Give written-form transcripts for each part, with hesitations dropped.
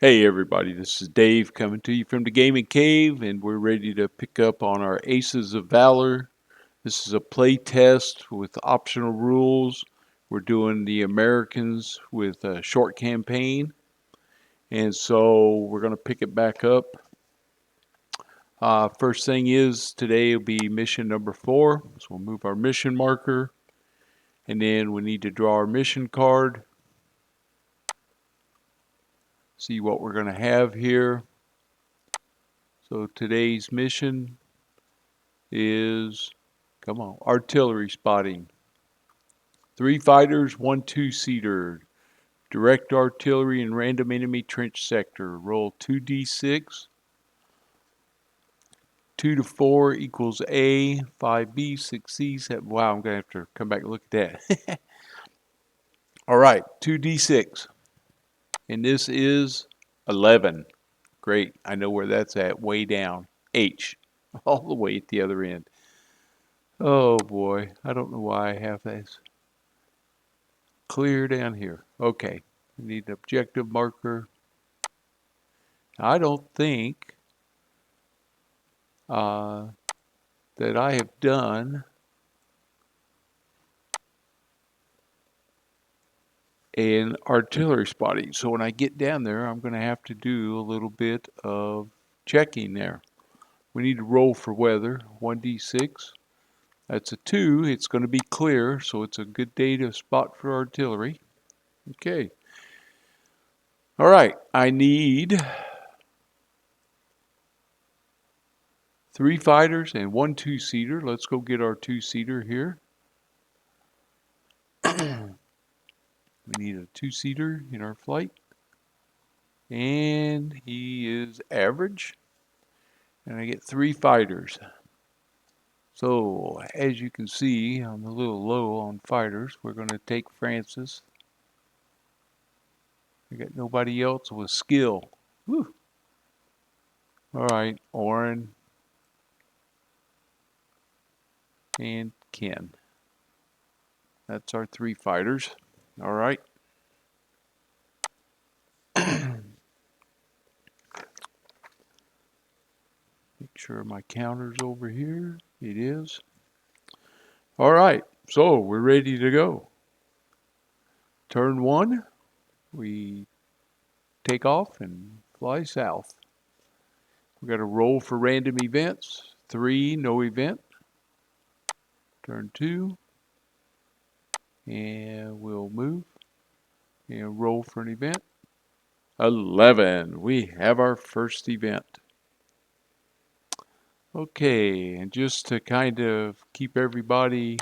Hey everybody, this is Dave coming to you from the Gaming Cave, and we're ready to pick up on our Aces of Valor. This is a play test with optional rules. We're doing the Americans with a short campaign, and so we're going to pick it back up. First thing is today will be mission number 4, so we'll move our mission marker, and then we need to draw our mission card. See what we're going to have here. So today's mission is, come on, artillery spotting. 3 fighters, 1 2-seater. Direct artillery in random enemy trench sector. Roll 2d6. 2 to 4 equals A, 5B, 6C, 7. Wow, I'm going to have to come back and look at that. All right, 2d6. And this is 11. Great. I know where that's at, way down. H, all the way at the other end. Oh boy, I don't know why I have this clear down here. Okay, we need an objective marker. I don't think that I have done an artillery spotting. So when I get down there, I'm going to have to do a little bit of checking there. We need to roll for weather, 1d6. That's a 2. It's going to be clear, so it's a good day to spot for artillery. Okay. All right, I need 3 fighters and 1 2-seater. Let's go get our 2-seater here. We need a 2-seater in our flight. And he is average. And I get 3 fighters. So, as you can see, I'm a little low on fighters. We're going to take Francis. I got nobody else with skill. Whew. All right, Oren and Ken. That's our 3 fighters. All right. Make sure my counter's over here. It is. All right, so we're ready to go. Turn 1, we take off and fly south. We got to roll for random events. 3, no event. Turn 2, and we'll move and roll for an event. 11, we have our first event. Okay, and just to kind of keep everybody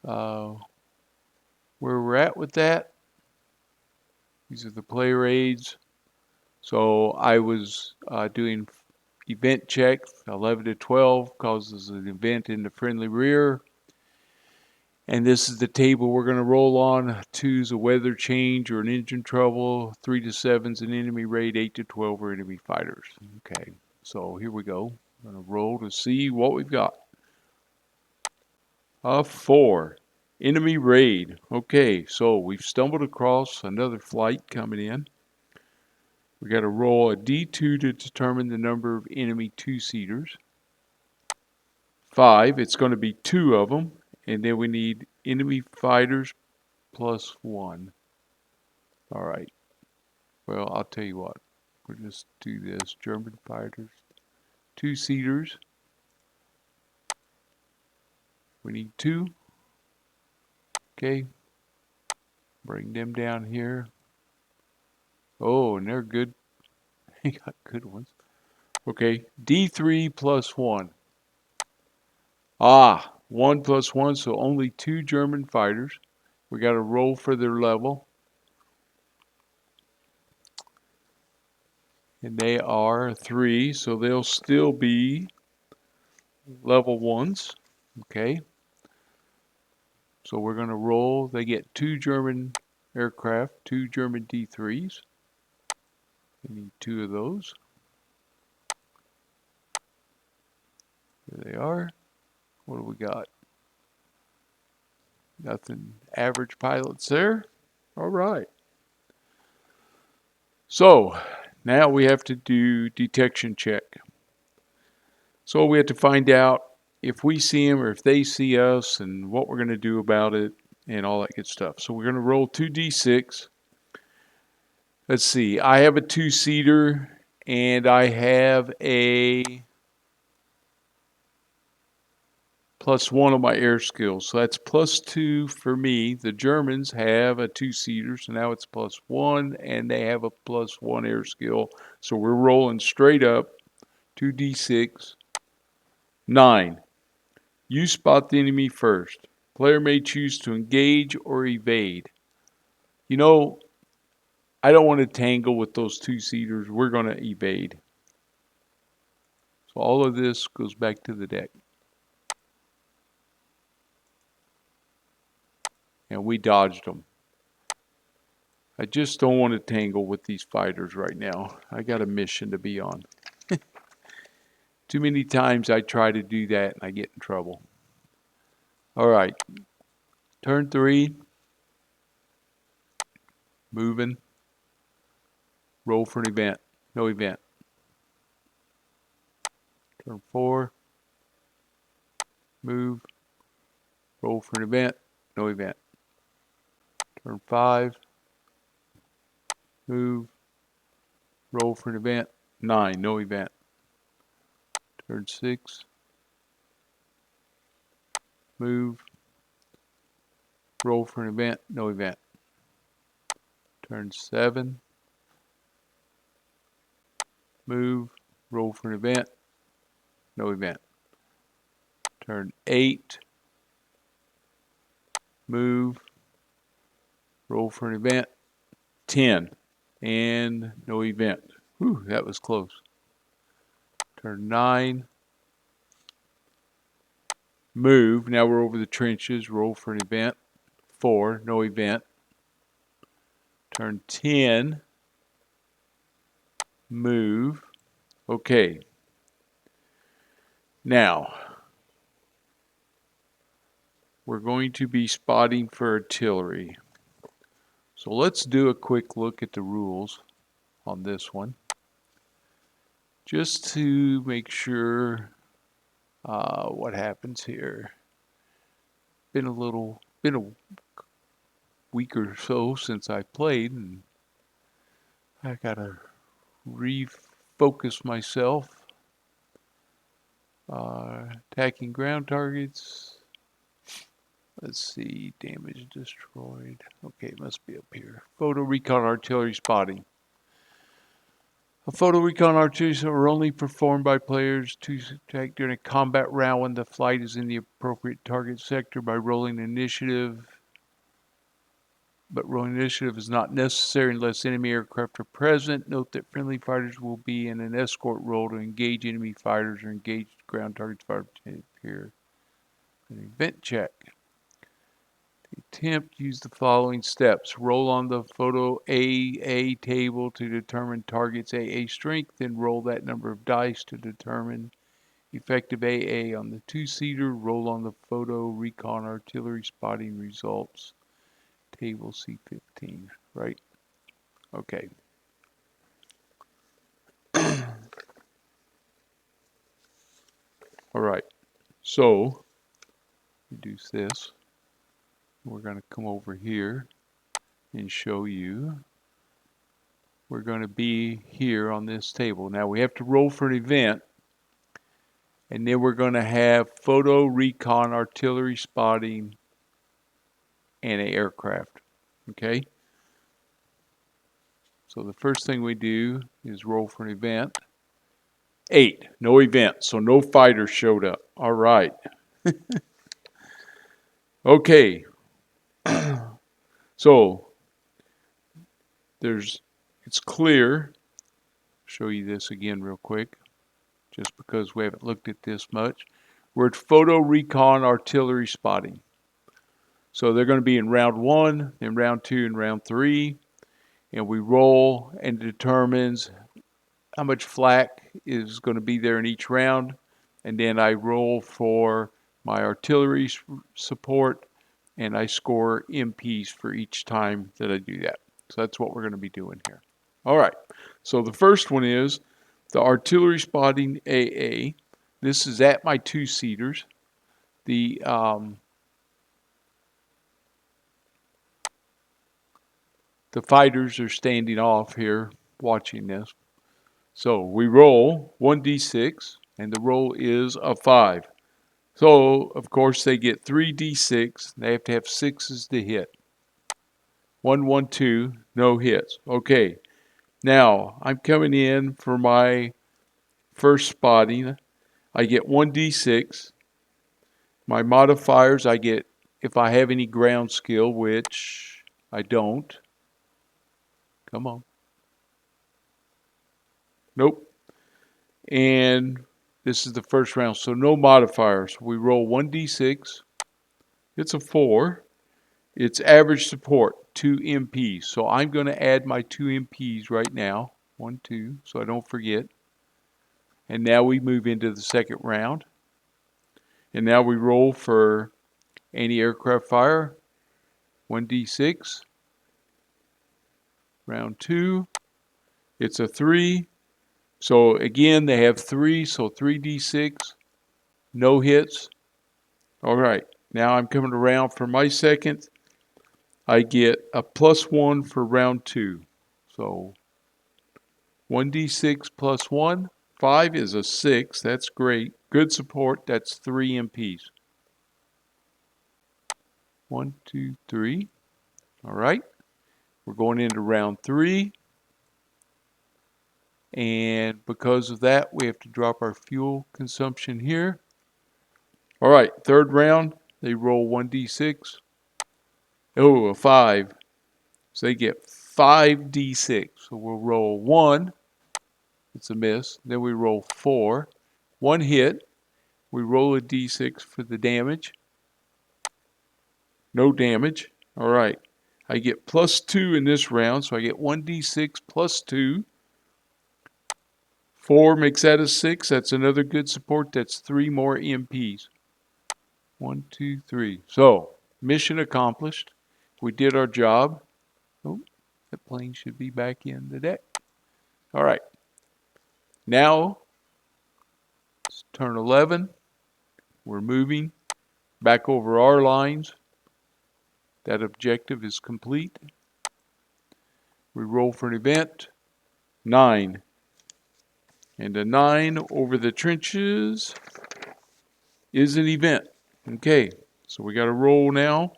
where we're at with that, these are the player aids. So I was doing event check, 11 to 12 causes an event in the friendly rear. And this is the table we're going to roll on. 2 is a weather change or an engine trouble. 3 to 7 is an enemy raid. 8 to 12 are enemy fighters. Okay, so here we go. I'm going to roll to see what we've got. A 4. Enemy raid. Okay, so we've stumbled across another flight coming in. We got to roll a D2 to determine the number of enemy 2-seaters. 5, it's going to be 2 of them. And then we need enemy fighters plus 1. All right. Well, I'll tell you what. We'll just do this. German fighters. 2-seaters. We need 2. Okay. Bring them down here. Oh, and they're good. They got good ones. Okay. D3 plus 1. Ah, 1 plus 1, so only 2 German fighters. We got to roll for their level. And they are 3, so they'll still be level 1s. Okay. So we're going to roll. They get 2 German aircraft, 2 German D3s. We need 2 of those. There they are. What do we got? Nothing. Average pilots there. All right. So Now we have to do detection check. So we have to find out if we see them or if they see us and what we're going to do about it and all that good stuff. So we're going to roll 2d6. Let's see. I have a two-seater and I have a +1 on my air skills. So that's +2 for me. The Germans have a two-seater, so now it's +1, and they have a +1 air skill. So we're rolling straight up 2d6, 9. You spot the enemy first. Player may choose to engage or evade. You know, I don't want to tangle with those two-seaters. We're going to evade. So all of this goes back to the deck. And we dodged them. I just don't want to tangle with these fighters right now. I got a mission to be on. Too many times I try to do that and I get in trouble. All right. Turn 3. Moving. Roll for an event. No event. Turn 4. Move. Roll for an event. No event. Turn 5. Move. Roll for an event. 9. No event. Turn 6. Move. Roll for an event. No event. Turn 7. Move. Roll for an event. No event. Turn 8. Move. Roll for an event. 10. And no event. Whew, that was close. Turn 9. Move. Now we're over the trenches. Roll for an event. 4. No event. Turn 10. Move. Okay. Now, we're going to be spotting for artillery. So let's do a quick look at the rules on this one, just to make sure what happens here. Been a week or so since I played, and I gotta refocus myself. Attacking ground targets. Let's see, damage destroyed. Okay, it must be up here. Photo recon artillery spotting. A photo recon artillery are only performed by players to attack during a combat round when the flight is in the appropriate target sector by rolling initiative. But rolling initiative is not necessary unless enemy aircraft are present. Note that friendly fighters will be in an escort role to engage enemy fighters or engage ground targets fired here. An event check. Attempt, use the following steps. Roll on the photo AA table to determine target's AA strength, then roll that number of dice to determine effective AA on the two-seater. Roll on the photo recon artillery spotting results. Table C15, right? Okay. All right. So, reduce this. We're going to come over here and show you. We're going to be here on this table. Now we have to roll for an event, and then we're going to have photo recon artillery spotting and an aircraft. Okay? So the first thing we do is roll for an event. 8, no event, so no fighters showed up. All right. Okay. So it's clear. Show you this again real quick, just because we haven't looked at this much. We're at photo recon artillery spotting. So they're going to be in round 1, then round 2, and round 3. And we roll, and it determines how much flak is going to be there in each round. And then I roll for my artillery support, and I score MPs for each time that I do that. So that's what we're going to be doing here. All right. So the first one is the artillery spotting AA. This is at my two-seaters. The fighters are standing off here watching this. So we roll 1d6, and the roll is a 5. So, of course, they get 3d6. They have to have 6s to hit. 1, 1, 2, no hits. Okay, now I'm coming in for my first spotting. I get 1d6. My modifiers, I get, if I have any ground skill, which I don't. Come on. Nope. And this is the first round, so no modifiers. We roll 1d6. It's a 4. It's average support, 2 MPs. So I'm going to add my 2 MPs right now. 1, 2, so I don't forget. And now we move into the second round. And now we roll for anti-aircraft fire. 1d6. Round 2. It's a 3. So again, they have 3, so 3d6. No hits. All right, now I'm coming around for my second. I get a +1 for round 2. So 1d6 plus 1. 5 is a 6. That's great. Good support. That's 3 MPs. 1, 2, 3. All right. We're going into round 3. And because of that, we have to drop our fuel consumption here. All right. Third round, they roll 1d6. Oh, a 5. So they get 5d6. So we'll roll 1. It's a miss. Then we roll 4. 1 hit. We roll a d6 for the damage. No damage. All right. I get +2 in this round, so I get 1d6 plus 2. 4 makes that a 6. That's another good support. That's 3 more MPs. 1, 2, 3. So, mission accomplished. We did our job. Oh, that plane should be back in the deck. All right. Now, it's turn 11. We're moving back over our lines. That objective is complete. We roll for an event. 9. And a 9 over the trenches is an event. Okay, so we got to roll now.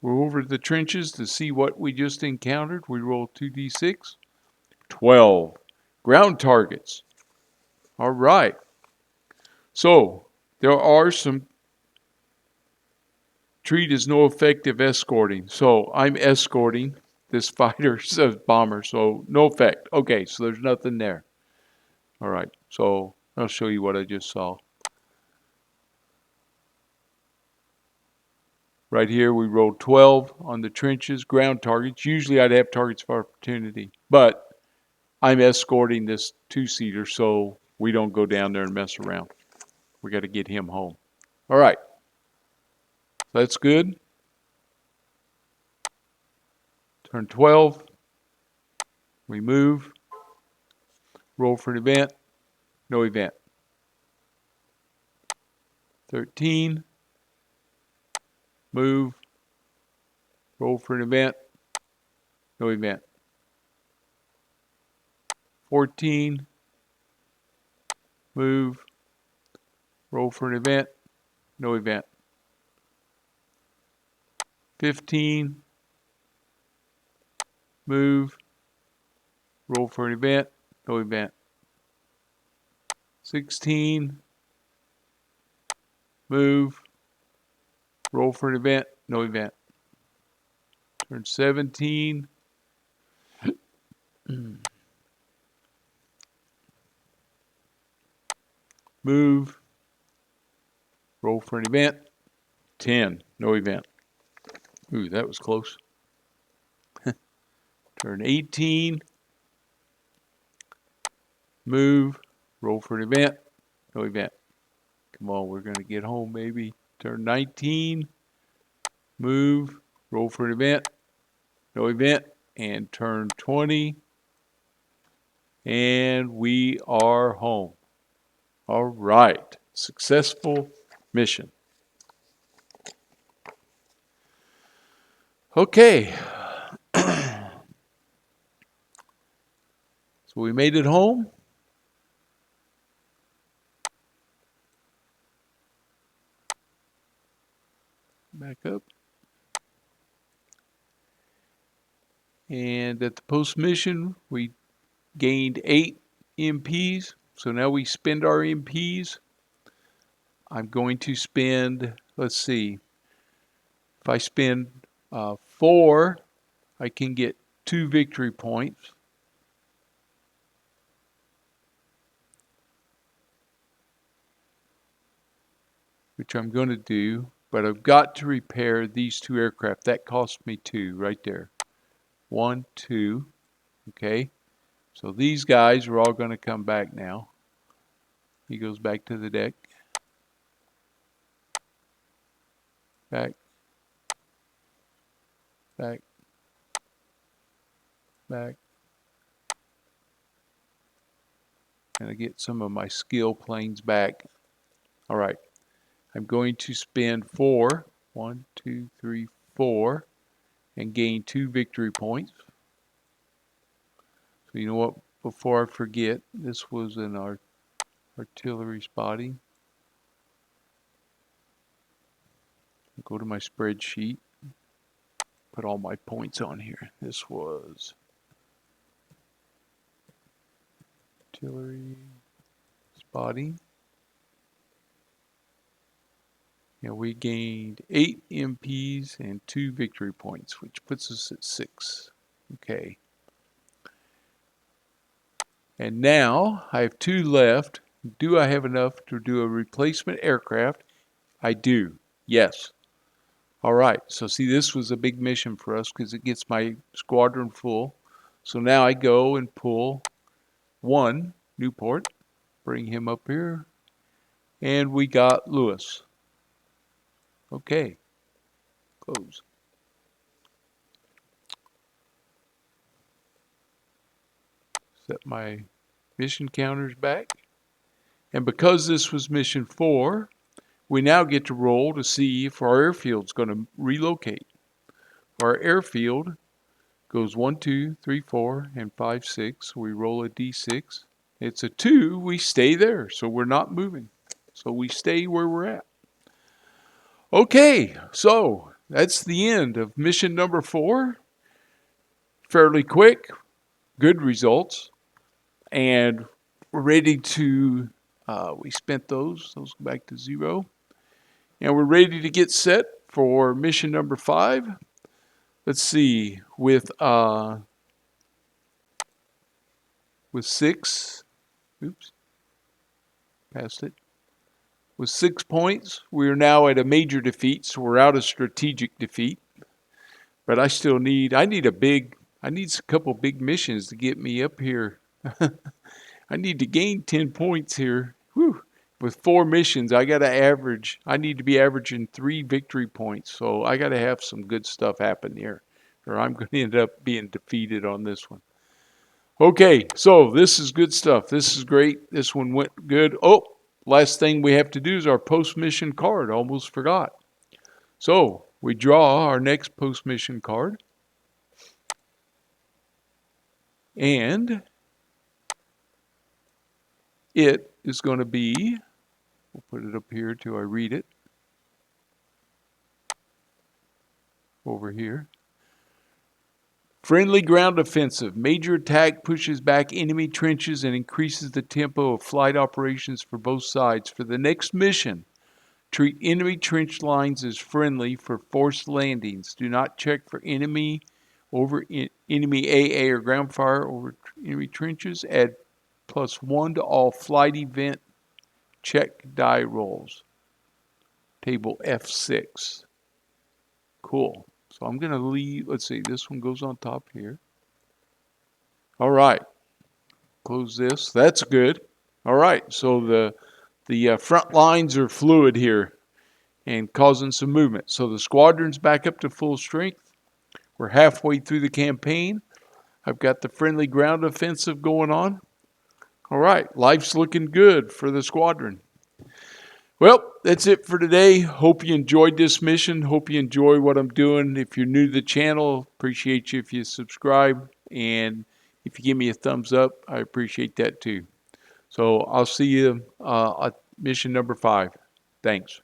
We're over the trenches to see what we just encountered. We roll 2d6. 12. Ground targets. All right. So there are some treat as no effective escorting. So I'm escorting this fighter, says bomber, so no effect. Okay, so there's nothing there. All right, so I'll show you what I just saw. Right here, we rolled 12 on the trenches, ground targets. Usually I'd have targets of opportunity, but I'm escorting this two-seater so we don't go down there and mess around. We got to get him home. All right, that's good. Turn 12. We move. Roll for an event. No event. 13. Move. Roll for an event. No event. 14. Move. Roll for an event. No event. 15. Move. Roll for an event. No event. 16. Move. Roll for an event. No event. Turn 17. Move. Roll for an event. 10. No event. Ooh, that was close. Turn 18. Move. Roll for an event. No event. Come on, we're going to get home, baby. Turn 19. Move. Roll for an event. No event. And turn 20. And we are home. All right. Successful mission. Okay. So we made it home. Back up. And at the post mission, we gained 8 MPs. So now we spend our MPs. I'm going to spend, let's see, if I spend 4, I can get 2 victory points. Which I'm going to do, but I've got to repair these 2 aircraft. That cost me 2 right there. 1, 2, okay. So these guys are all going to come back now. He goes back to the deck. Back. Back. Back. And I get some of my skill planes back. All right. I'm going to spend 4. 1, 2, 3, 4. And gain 2 victory points. So you know what? Before I forget, this was in our artillery spotting. Go to my spreadsheet. Put all my points on here. This was artillery spotting. And we gained 8 MPs and 2 victory points, which puts us at 6. Okay. And now I have 2 left. Do I have enough to do a replacement aircraft? I do. Yes. All right. So see, this was a big mission for us because it gets my squadron full. So now I go and pull 1 Newport, bring him up here, and we got Lewis. Okay. Close. Set my mission counters back. And because this was mission 4, we now get to roll to see if our airfield's going to relocate. Our airfield goes 1, 2, 3, 4, and 5, 6. We roll a d6. It's a 2. We stay there, so we're not moving. So we stay where we're at. Okay, so that's the end of mission number 4. Fairly quick, good results. And we're ready to, we spent those go back to 0. And we're ready to get set for mission number 5. Let's see, with 6, oops, passed it. With 6 points, we are now at a major defeat, so we're out of strategic defeat. But I still need, I need a couple big missions to get me up here. I need to gain 10 points here. Whew. With 4 missions, I need to be averaging 3 victory points. So I got to have some good stuff happen here, or I'm going to end up being defeated on this one. Okay, so this is good stuff. This is great. This one went good. Oh, last thing we have to do is our post-mission card. Almost forgot. So we draw our next post-mission card. And it is going to be, we'll put it up here till I read it. Over here. Friendly ground offensive. Major attack pushes back enemy trenches and increases the tempo of flight operations for both sides. For the next mission, treat enemy trench lines as friendly for forced landings. Do not check for enemy AA or ground fire over enemy trenches. Add +1 to all flight event check die rolls. Table F6. Cool. So I'm going to leave, let's see, this one goes on top here. All right. Close this. That's good. All right. So the front lines are fluid here and causing some movement. So the squadron's back up to full strength. We're halfway through the campaign. I've got the friendly ground offensive going on. All right, life's looking good for the squadron. Well, that's it for today. Hope you enjoyed this mission. Hope you enjoy what I'm doing. If you're new to the channel, appreciate you if you subscribe. And if you give me a thumbs up, I appreciate that too. So I'll see you at mission number 5. Thanks.